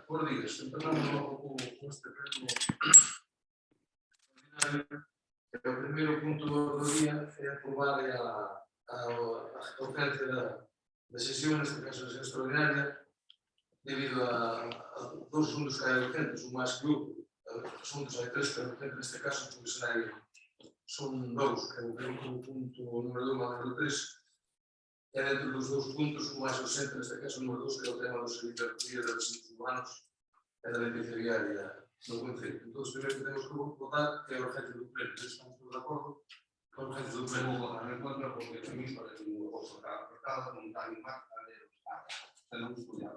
por días, empezamos con este pleno ordinario. O primeiro punto do día é aprobar a urgencia da sesión, neste caso da sesión extraordinaria, debido a dos asuntos que hai urgentes, un máis que outro. Asuntos hai tres que é urgente neste caso, porque son dous, que é o punto número 2 e o número 3. E dentro dos dous puntos, o máis urgente neste caso, o número 2, que é o tema dos servicios de residuos urbanos e da limpieza viaria no Concello. Entón, primeiro que temos que votar é a urgencia do pleno. Estamos todos de acordo con a urgencia do pleno. Vou votar en contra porque a mí parece unha cousa que apertada non tan impacta de los casos. Tenemos que estudiar.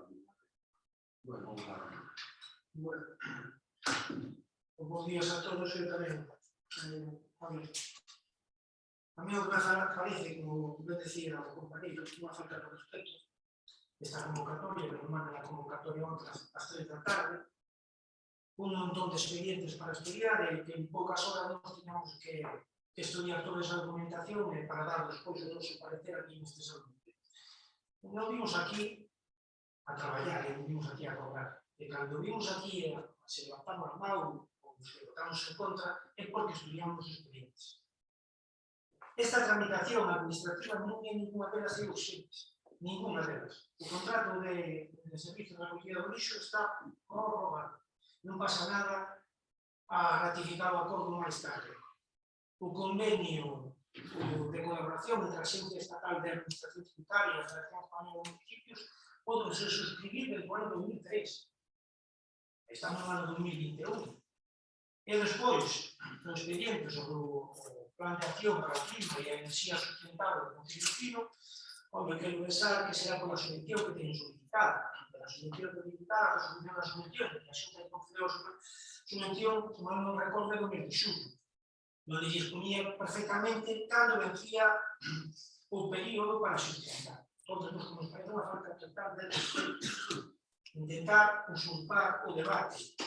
Bueno, vou votar. Bueno, bons días a todos. Eu tamén, a mí o que me parece, como ben decía o compañeiro, unha falta de respeto esta convocatoria, que nos mandan a convocatoria ás 3 da tarde, un montón de expedientes para estudiar e que en poucas horas nos teníamos que estudiar toda esa documentación para dar despois o noso parecer aquí neste salón. Non vimos aquí a traballar, non vimos aquí a cobrar. E cando vimos aquí se levantamos a mão ou se votamos en contra é porque estudiamos os expedientes. Esta tramitación administrativa non é ninguna delas é urxente, ninguna delas. O contrato de servicio de recogida do lixo está prorrogado. Non pasa nada a ratificar o acordo máis tarde. O convenio de colaboración entre a Xencia Estatal de Administración Tributaria e a Federación Española de Municipios pode ser suscribido no ano 2003. Estamos no ano 2021. E despois, o expediente sobre o Plan de Acción para o Clima e a Enerxía Sustentável do Concello Fino, onde quero pensar que será pola subvención que teñen solicitada. A subvención solicitada, a subvención da subvención, que a xente concedeu a subvención, como non recordo, do mes de xullo, onde lles ponía perfectamente cando vencía o período para sustentar. Entón, nos parece unha falta total de intentar usurpar o debate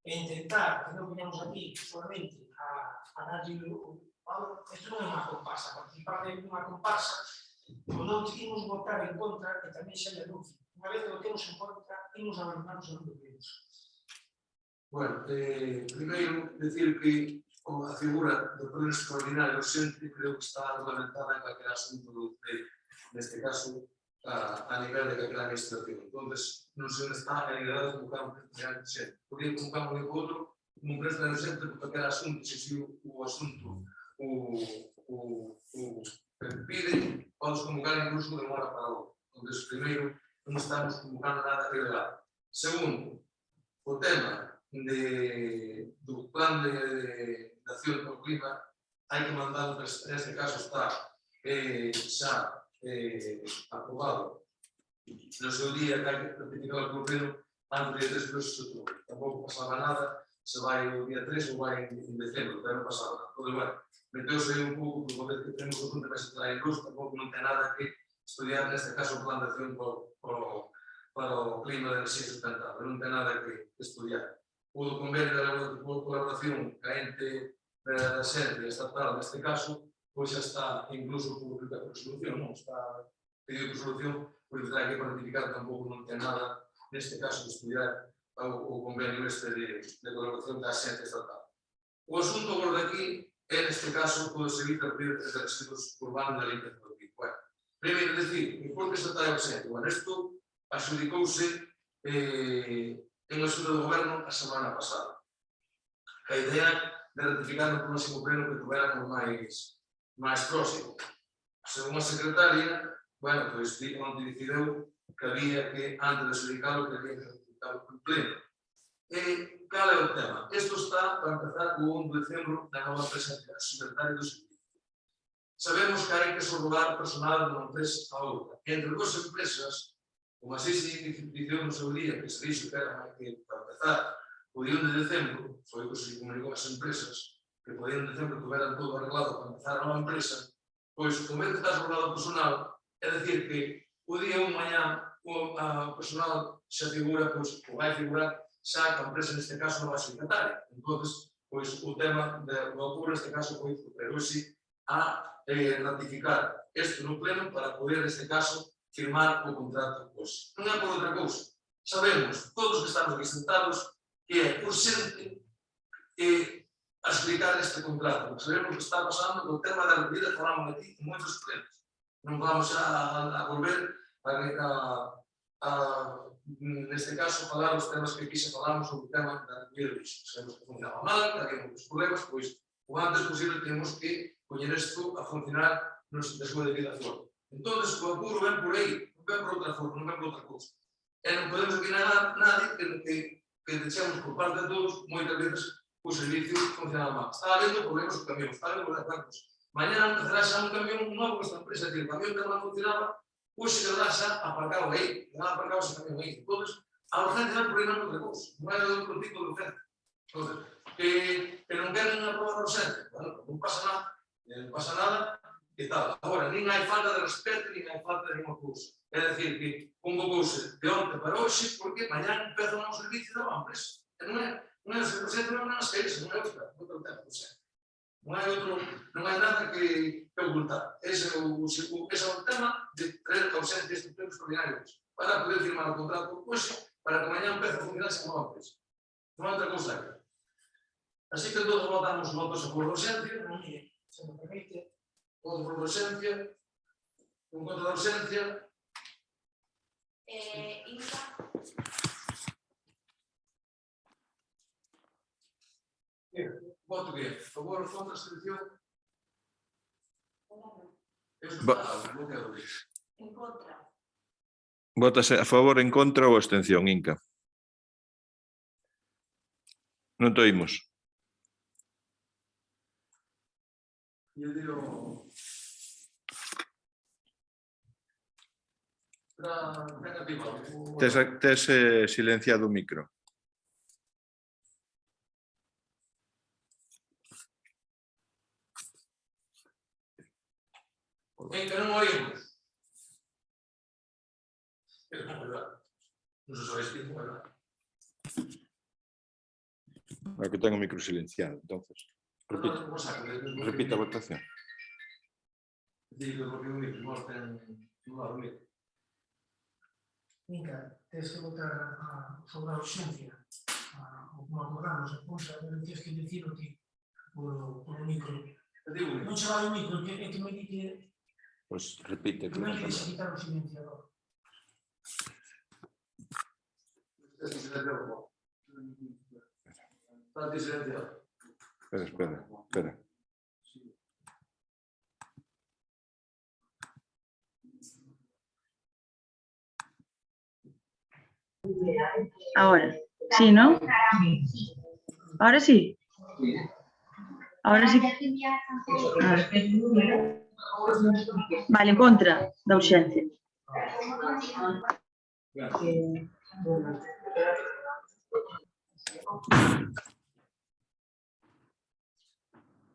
e intentar, que non viñamos aquí solamente a darlle isto non é unha comparsa, participar de unha comparsa, como non decidimos votar en contra, que tamén xa lle anuncio. Unha vez que votemos en contra, imos abandonar os europeos. Bueno, primeiro, decir que a figura do pleno extraordinario sempre creo que está regulamentada en calquera asunto neste caso a nivel de calquera administración. Entón, non se está a nivel de convocar un pleno extraordinario sempre. Podría convocar un e outro un pleno extraordinario sempre por calquera asunto, se o asunto o pide, podes convocar incluso de hora para outra. Entón, primeiro, non estamos convocando nada irregular. Segundo, o tema do plan de acción para o clima hai que mandar, neste caso está xa aprobado no seu día, que hai que ratificar o pleno antes do día 3 de setembro. Tampouco pasaba nada, se vai o día 3 ou vai en decembro, pero non pasaba nada. Todo igual, meteuse aí un pouco, porque uma vez que temos o asunto máis entrar en luz, tampouco non ten nada que estudiar, neste caso, o plan de acción para o clima de enerxía sustentável, non ten nada que estudiar. O convenio de colaboración ca ente da Xencia Estatal, neste caso, pois xa está incluso publicado por resolución, non está pedido por resolución, pois terá que ratificar, tampouco non ten nada, neste caso, de estudiar o convenio este de colaboración da Xencia Estatal. O asunto agora daqui é, neste caso, o servicio de recogida de residuos urbanos da limpieza do Pico. Bueno, primeiro, decir, o informe estatal ausente. Bueno, isto adjudicouse en unha xunta do goberno a semana pasada. A idea de ratificar no próximo pleno que tuveramos máis próximo. Según a secretaria, bueno, pois onde decideu que había que, antes de adjudicalo, que había que ratificar o pleno. E cal é o tema? Isto está, para empezar, o 1 de decembro na nova empresa secretaria do servicio. Sabemos que hai que subrogar personal de unha empresa a outra. Entre duas empresas, como así se diciu no seu día, que se dixo que era que, para empezar, o día 1 de decembro, foi que se comunicou as empresas que o día 1 de decembro tuveran todo arreglado para empezar a nova empresa, pois, como é que está sobrado o personal, é dicir que o día 1 mañá o personal xa figura, pois, ou vai figurar xa que a empresa neste caso non vai secretaria. Entón, pois, o tema do ocurre neste caso foi hoxe a ratificar isto no pleno para poder, neste caso, firmar o contrato. Pois, non é por outra cousa, sabemos, todos os que estamos aquí sentados, que é urgente a explicar este contrato. Sabemos o que está pasando co tema da bebida, falamos aquí en moitos plenos. Non vamos a volver neste caso, falar os temas que aquí se falamos sobre o tema da bebida de lixo. Sabemos que funcionaba mal, que había moitos problemas, pois o antes posible temos que poñer isto a funcionar da súa debida forma. Entón, o apuro ven por aí, non ven por outra forma, non ven por outra cousa. E non podemos aquí nadie que deixemos por parte de todos, moitas veces, o servicio funcionaba mal. Estaba vendo problemas co camión, estaba vendo problemas. Mañana empezará xa un camión novo esta empresa, que o camión que non funcionaba, hoxe quedará xa aparcado aí, quedará aparcado ese camión aí. Entón, a urgencia é por aí non outra cousa, non é de outro tipo de urgencia. Entón, que non queren aprobar a urgencia, bueno, non pasa nada, e tal. Agora, nin hai falta de respeto, nin hai falta de ninguna cousa. É dicir, que convocouse de onte para hoxe, porque mañana empeza un servicio da empresa. E non é o servicio, non é as queixas, non é outra tema. Non hai nada que ocultar. Ese é o tema de traer a ausencia deste pleno extraordinario para poder firmar o contrato hoxe, para que mañana empece a funcionar esa nova empresa. Non hai outra cousa que. Así que todos votamos votos a favor da ausencia, se me permite, votos a favor da ausencia, en contra da ausencia. Inca. Voto bien. A favor, contra, abstención. En contra. Votase a favor, en contra ou abstención, Inca? Non te oímos. Yo digo... Tes silenciado o micro. En que non oímos. Pero non é verdade. Non se sabe si, non é verdade. Que ten o micro silenciado, entonces. Repita a votación. Digo, porque o micro non ten no lado micro. Inca, tens que votar sobre a urxencia, o como acordamos, a cousa, tens que dicirlo ti polo micro. Non che vai o micro, que é que me di que... Pois repite. Primeiro que se quitar o silenciador. Está silenciado. Está silenciado. Espera. Ahora, sí, ¿no? Ahora sí. Ahora sí. Vale, en contra da urxencia.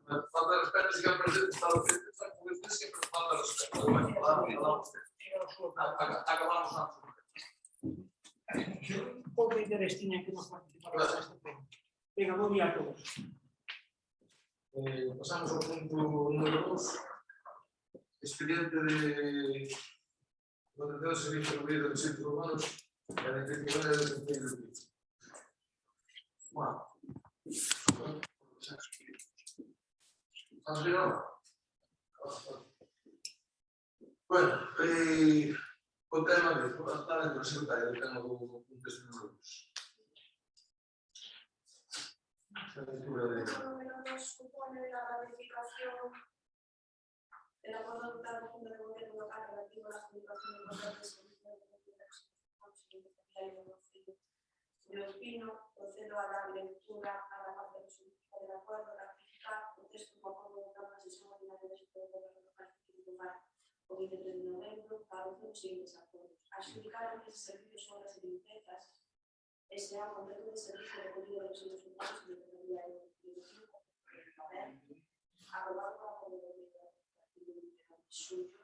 Falta de respeto, si que el presidente está lo siempre falta de respeto. Acabamos antes. Pouco interés tiña que nos participara neste tema. Venga, bo día a todos. Pasamos ao punto número 2. Expediente de dotación de servicio de movilidad de los centros urbanos e a efectividade do Concello de Vigo. Bueno. ¿Has mirado? Bueno, o tema de la secretaria del tema do punto número 2. Número 2 supone la ratificación del acuerdo adoptado por la Junta de Gobierno local relativo a las comunicaciones importantes de Señor Pino, procedo a dar lectura a la parte resolutiva del acuerdo, ratificar o texto como acuerdo de la sesión ordinaria de la Junta de Gobierno local o 23 de novembro para los siguientes acuerdos. Adjudicar a los servicios, obras y limpiezas S.A. contrato de servicio recogido de residuos urbanos y de categoría de distribución aprobado por la Comunidad de suyo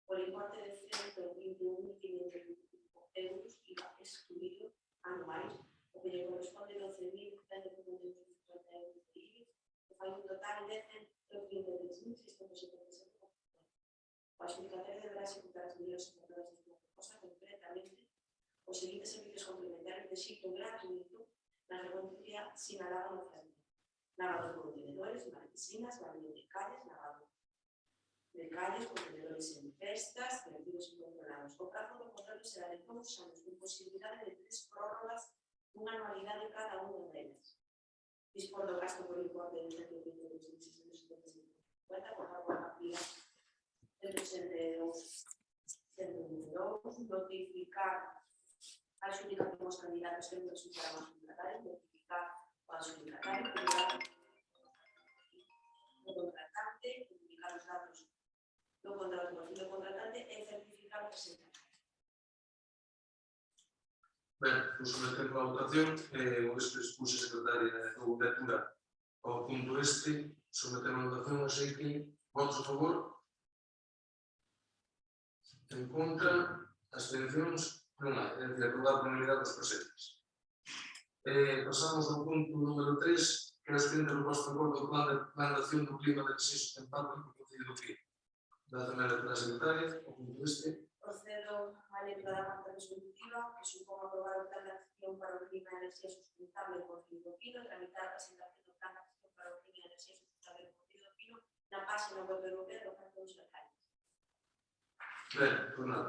por importe de 121.525 euros IVA excluido anuais, o que le corresponde 12.150 euros de IBI, que fai un total de 133.677 euros. O adjudicatario deberá ejecutar as medidas soportadas en esta cosa, concretamente os seguintes servicios complementarios de xito gratuito na frecuencia sinalada no centro. Lavado de contenedores, marquesinas, lavado de calles, lavado de calles, contenedores en festas, vertidos y controlados. O prazo do contrato será de 2 anos, con posibilidade de 3 prórrogas dunha anualidade cada unha delas. Dispor do gasto por importe de 122.675 por favor, aplica 182, notificar a adjudicación aos candidatos que non resultaran aos contratarios, notificar ao adjudicatario, comunicar o contratante, comunicar os datos do contrato do contratante e certificar o presentante. Ben, vou someter a votación, o expuse secretaria de lectura ao punto este, someter a votación, así que votos a favor, en contra, abstencións, non hai, é dicir, aprobar por unanimidade dos presentes. Pasamos ao punto número 3, que é a seguinte proposta de acordo do plan de acción do clima de deseo sustentable do Concello do Clima. Da tamén a letra secretaria, o punto este. Procedo a letra da parte resolutiva que supón aprobar o plan de acción para o clima e enerxía sustentable do Concello do Pino, tramitar a presentación do plan de acción para o clima e enerxía sustentable do Concello do Pino na página web europea do Pacto dos Locales. Ben, pues nada,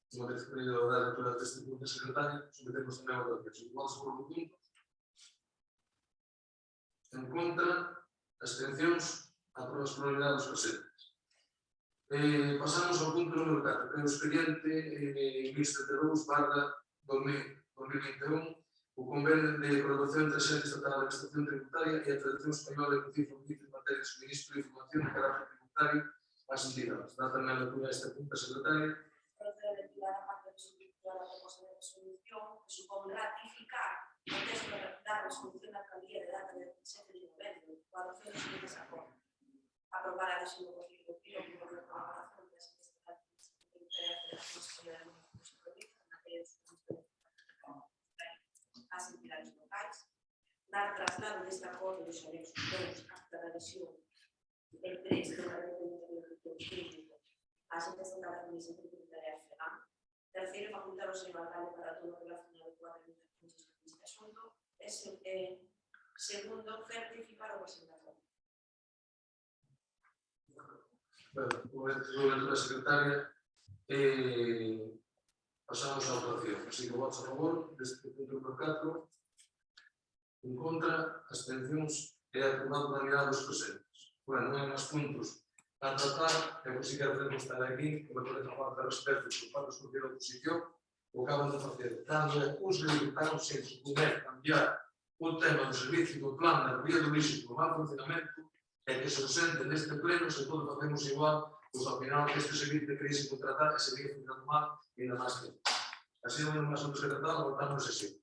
unha vez que eu dar a lectura deste punto secretario, sometemos tamén a votación. Vamos por un punto. En contra, abstencións, aprobadas por unanimidade dos presentes. Pasamos ao punto número 4, que é o expediente 1072/2021, o convenio de colaboración entre a Xente Estatal de Administración Tributaria e a Federación Española de Confianza en materia de suministro de información de carácter tributario ás entidades. Dá tamén a lectura a este punto, secretaria. Procedo a lectura da parte resolutiva da proposta de resolución que supón ratificar o texto da resolución da Alcaldía de data de 27 de novembro, o adopción dos seguintes acordos. Aprobar a adhesión do Concello do Pino como de colaboración das instituciones tributarias da Federación Española de Municipios e Provincias en materia de suministro ás entidades locais, dar traslado deste acordo dos anexos 2 acta da adhesión e 3 do Reglamento de Ejecución Público ás Xente Estatal de Administración Tributaria FEGAM. Terceiro, facultar o señor alcalde para todo relacionado coa tramitación deste asunto. E segundo, certificar o presentador. Bueno, unha lectura secretaria, pasamos á votación. Así que votos a favor deste punto número 4, en contra, abstencións e aprobado por unanimidade dos presentes. Bueno, non hai máis puntos a tratar, e por si que podemos estar aquí, como por exemplo, de respeto por parte dos grupos de oposición, o que acaban de facer, dando os resultados sen poder cambiar o tema do servicio do plan da vía do lixo do mal funcionamento, e que se ausente neste pleno, se todos facemos igual, pois ao final este servicio que queréis contratar e seguir funcionando mal, e nada máis que. Así non é máis un secretario, votamos así.